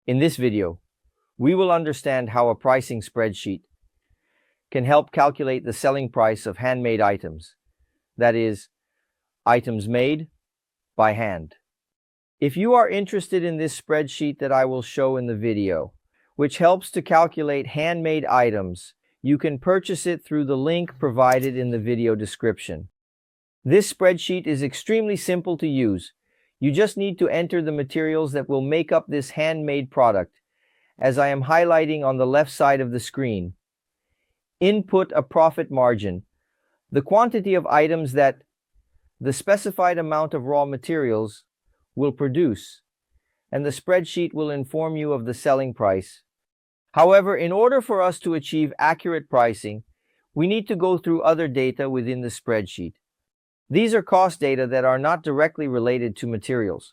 In this video, we will understand how a pricing spreadsheet can help calculate the selling price of handmade items, that is, items made by hand. If you are interested in this spreadsheet that I will show in the video, which helps to calculate handmade items, you can purchase it through the link provided in the video description. This spreadsheet is extremely simple to use. You just need to enter the materials that will make up this handmade product, as I am highlighting on the left side of the screen. Input a profit margin, the quantity of items that the specified amount of raw materials will produce, and the spreadsheet will inform you of the selling price. However, in order for us to achieve accurate pricing, we need to go through other data within the spreadsheet. These are cost data that are not directly related to materials,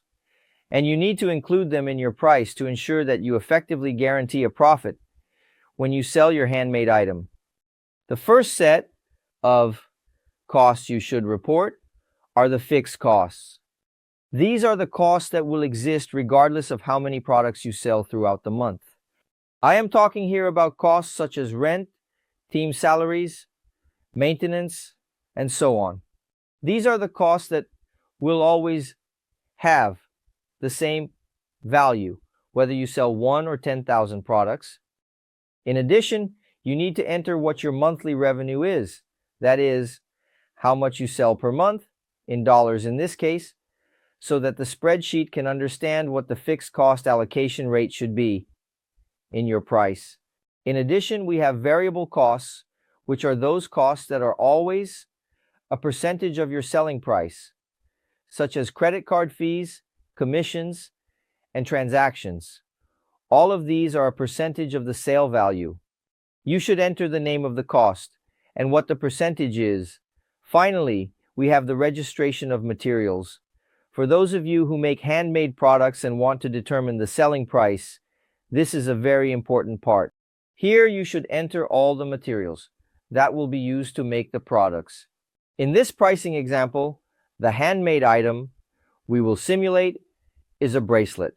and you need to include them in your price to ensure that you effectively guarantee a profit when you sell your handmade item. The first set of costs you should report are the fixed costs. These are the costs that will exist regardless of how many products you sell throughout the month. I am talking here about costs such as rent, team salaries, maintenance, and so on. These are the costs that will always have the same value, whether you sell 1 or 10,000 products. In addition, you need to enter what your monthly revenue is. That is, how much you sell per month, in dollars in this case, so that the spreadsheet can understand what the fixed cost allocation rate should be in your price. In addition, we have variable costs, which are those costs that are always a percentage of your selling price, such as credit card fees, commissions, and transactions. All of these are a percentage of the sale value. You should enter the name of the cost and what the percentage is. Finally, we have the registration of materials. For those of you who make handmade products and want to determine the selling price, this is a very important part. Here you should enter all the materials that will be used to make the products. In this pricing example, the handmade item we will simulate is a bracelet.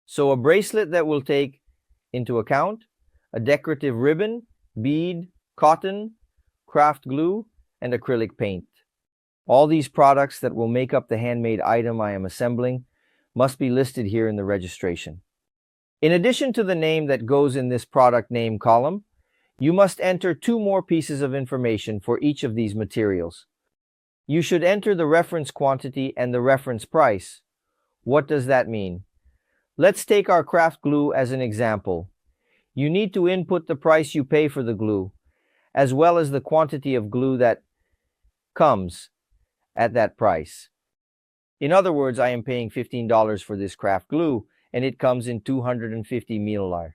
So a bracelet that will take into account a decorative ribbon, bead, cotton, craft glue, and acrylic paint. All these products that will make up the handmade item I am assembling must be listed here in the registration. In addition to the name that goes in this product name column, you must enter 2 more pieces of information for each of these materials. You should enter the reference quantity and the reference price. What does that mean? Let's take our craft glue as an example. You need to input the price you pay for the glue, as well as the quantity of glue that comes at that price. In other words, I am paying $15 for this craft glue, and it comes in 250 milliliter.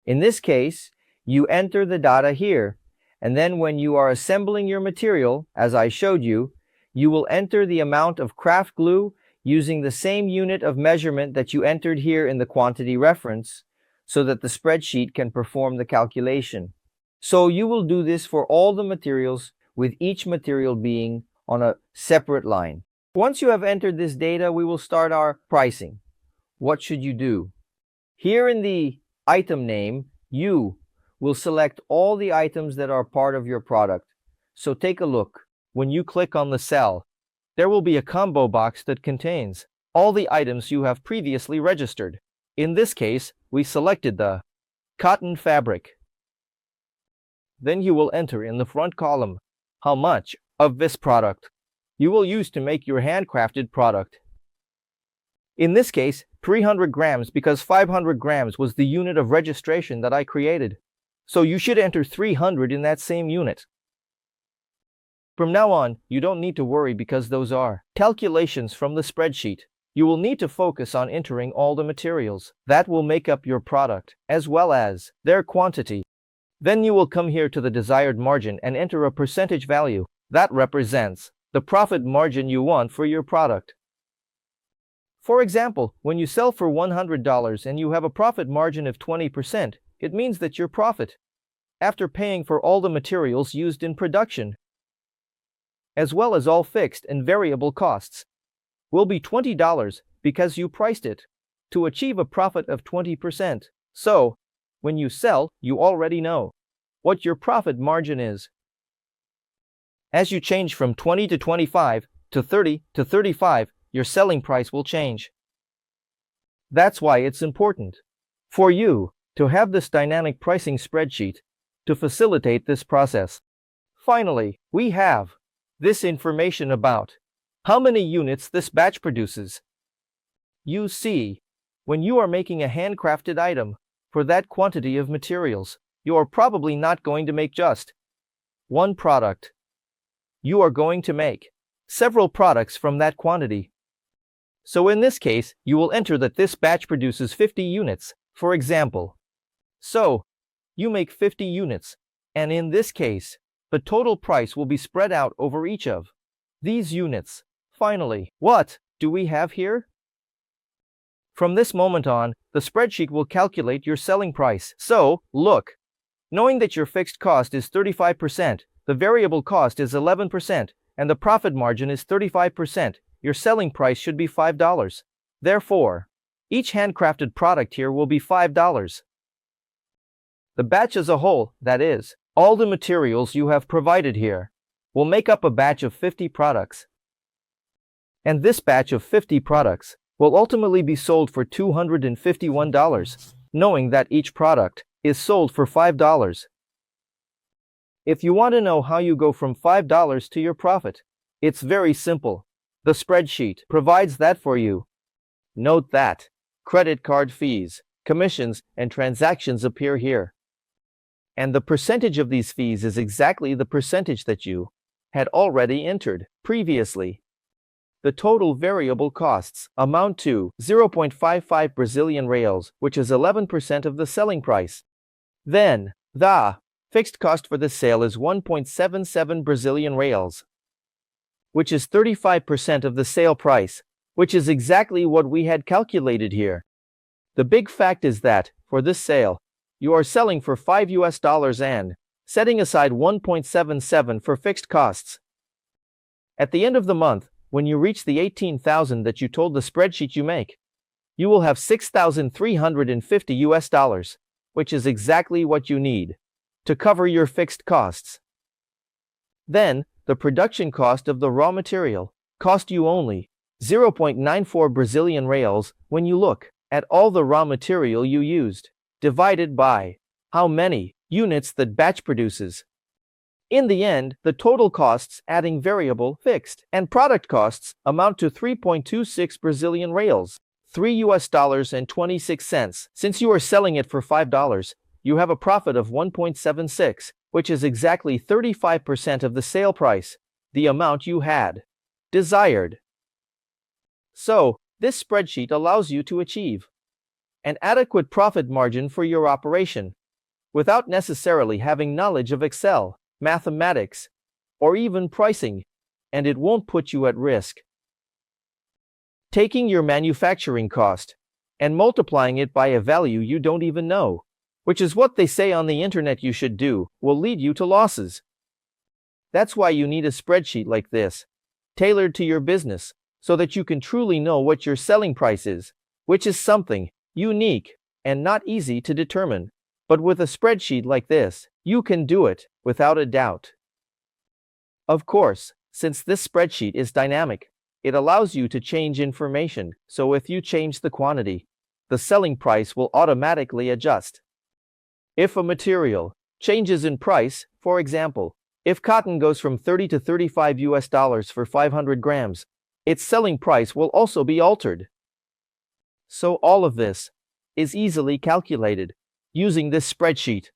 In this case, you enter the data here, and then when you are assembling your material, as I showed you, you will enter the amount of craft glue using the same unit of measurement that you entered here in the quantity reference, so that the spreadsheet can perform the calculation. So you will do this for all the materials, with each material being on a separate line. Once you have entered this data, we will start our pricing. What should you do? Here in the item name, you will select all the items that are part of your product. So take a look. When you click on the cell, there will be a combo box that contains all the items you have previously registered. In this case, we selected the cotton fabric. Then you will enter in the front column how much of this product you will use to make your handcrafted product. In this case, 300 grams, because 500 grams was the unit of registration that I created. So you should enter 300 in that same unit. From now on, you don't need to worry because those are calculations from the spreadsheet. You will need to focus on entering all the materials that will make up your product, as well as their quantity. Then you will come here to the desired margin and enter a percentage value that represents the profit margin you want for your product. For example, when you sell for $100 and you have a profit margin of 20%, it means that your profit, after paying for all the materials used in production, as well as all fixed and variable costs, will be $20 because you priced it to achieve a profit of 20%. So, when you sell, you already know what your profit margin is. As you change from 20 to 25 to 30 to 35, your selling price will change. That's why it's important for you to have this dynamic pricing spreadsheet to facilitate this process. Finally, we have this information about how many units this batch produces. You see, when you are making a handcrafted item for that quantity of materials, you are probably not going to make just one product. You are going to make several products from that quantity. So in this case, you will enter that this batch produces 50 units, for example. So, you make 50 units, and in this case, the total price will be spread out over each of these units. Finally, what do we have here? From this moment on, the spreadsheet will calculate your selling price. So, look, knowing that your fixed cost is 35%, the variable cost is 11%, and the profit margin is 35%, your selling price should be $5. Therefore, each handcrafted product here will be $5. The batch as a whole, that is, all the materials you have provided here, will make up a batch of 50 products. And this batch of 50 products will ultimately be sold for $251, knowing that each product is sold for $5. If you want to know how you go from $5 to your profit, it's very simple. The spreadsheet provides that for you. Note that credit card fees, commissions, and transactions appear here. And the percentage of these fees is exactly the percentage that you had already entered previously. The total variable costs amount to 0.55 Brazilian reals, which is 11% of the selling price. Then, the fixed cost for the sale is 1.77 Brazilian reals, which is 35% of the sale price, which is exactly what we had calculated here. The big fact is that, for this sale, you are selling for $5 and setting aside 1.77 for fixed costs. At the end of the month, when you reach the 18,000 that you told the spreadsheet you make, you will have $6,350, which is exactly what you need to cover your fixed costs. Then, the production cost of the raw material cost you only 0.94 Brazilian reals when you look at all the raw material you used, divided by how many units that batch produces. In the end, the total costs adding variable, fixed, and product costs amount to 3.26 Brazilian reals, $3.26. Since you are selling it for $5, you have a profit of 1.76, which is exactly 35% of the sale price, the amount you had desired. So, this spreadsheet allows you to achieve an adequate profit margin for your operation without necessarily having knowledge of Excel, mathematics, or even pricing, and it won't put you at risk. Taking your manufacturing cost and multiplying it by a value you don't even know, which is what they say on the internet you should do, will lead you to losses. That's why you need a spreadsheet like this, tailored to your business, so that you can truly know what your selling price is, which is something unique and not easy to determine. But with a spreadsheet like this, you can do it without a doubt. Of course, since this spreadsheet is dynamic, it allows you to change information, so if you change the quantity, the selling price will automatically adjust. If a material changes in price, for example, if cotton goes from $30 to $35 for 500 grams, its selling price will also be altered. So all of this is easily calculated using this spreadsheet.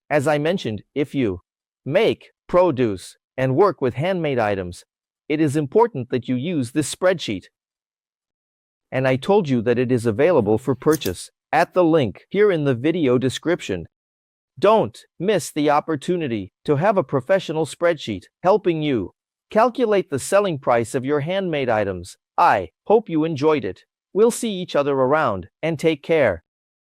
As I mentioned, if you make, produce, and work with handmade items, it is important that you use this spreadsheet. And I told you that it is available for purchase at the link here in the video description. Don't miss the opportunity to have a professional spreadsheet helping you calculate the selling price of your handmade items. I hope you enjoyed it. We'll see each other around, and take care.